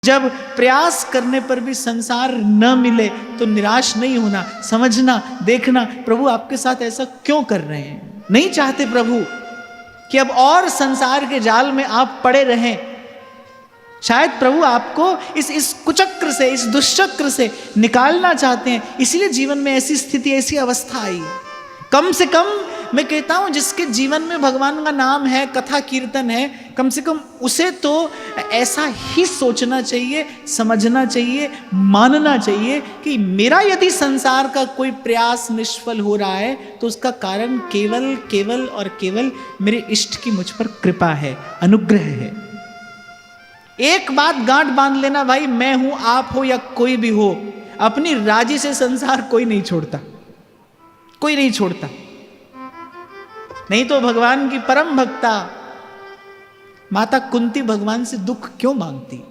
जब प्रयास करने पर भी संसार न मिले तो निराश नहीं होना, समझना, देखना प्रभु आपके साथ ऐसा क्यों कर रहे हैं। नहीं चाहते प्रभु कि अब और संसार के जाल में आप पड़े रहें। शायद प्रभु आपको इस कुचक्र से, इस दुष्चक्र से निकालना चाहते हैं, इसलिए जीवन में ऐसी स्थिति, ऐसी अवस्था आई। कम से कम मैं कहता हूं जिसके जीवन में भगवान का नाम है, कथा कीर्तन है, कम से कम उसे तो ऐसा ही सोचना चाहिए, समझना चाहिए, मानना चाहिए कि मेरा यदि संसार का कोई प्रयास निष्फल हो रहा है तो उसका कारण केवल केवल और केवल मेरे इष्ट की मुझ पर कृपा है, अनुग्रह है। एक बात गांठ बांध लेना भाई, मैं हूं, आप हो या कोई भी हो, अपनी राजी से संसार कोई नहीं छोड़ता, कोई नहीं छोड़ता। नहीं तो भगवान की परम भक्ता माता कुंती भगवान से दुख क्यों मांगती।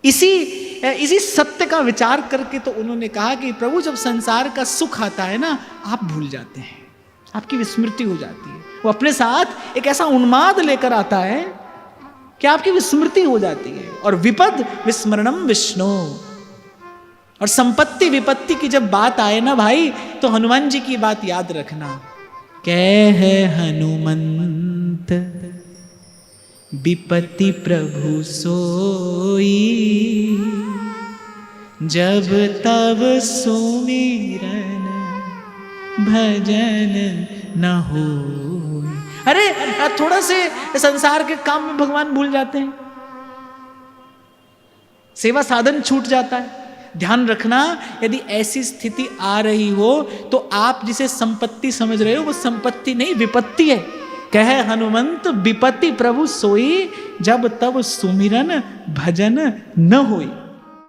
इसी सत्य का विचार करके तो उन्होंने कहा कि प्रभु जब संसार का सुख आता है ना, आप भूल जाते हैं, आपकी विस्मृति हो जाती है। वो अपने साथ एक ऐसा उन्माद लेकर आता है कि आपकी विस्मृति हो जाती है। और विपद विस्मरणम विष्णु, और संपत्ति विपत्ति की जब बात आए ना भाई, तो हनुमान जी की बात याद रखना। कह हनुमंत विपत्ति प्रभु सोई, जब तब सुमिरन भजन न हो। अरे थोड़ा से संसार के काम में भगवान भूल जाते हैं, सेवा साधन छूट जाता है। ध्यान रखना, यदि ऐसी स्थिति आ रही हो तो आप जिसे संपत्ति समझ रहे हो वो संपत्ति नहीं, विपत्ति है। कह हनुमंत विपत्ति प्रभु सोई, जब तब सुमिरन भजन न होई।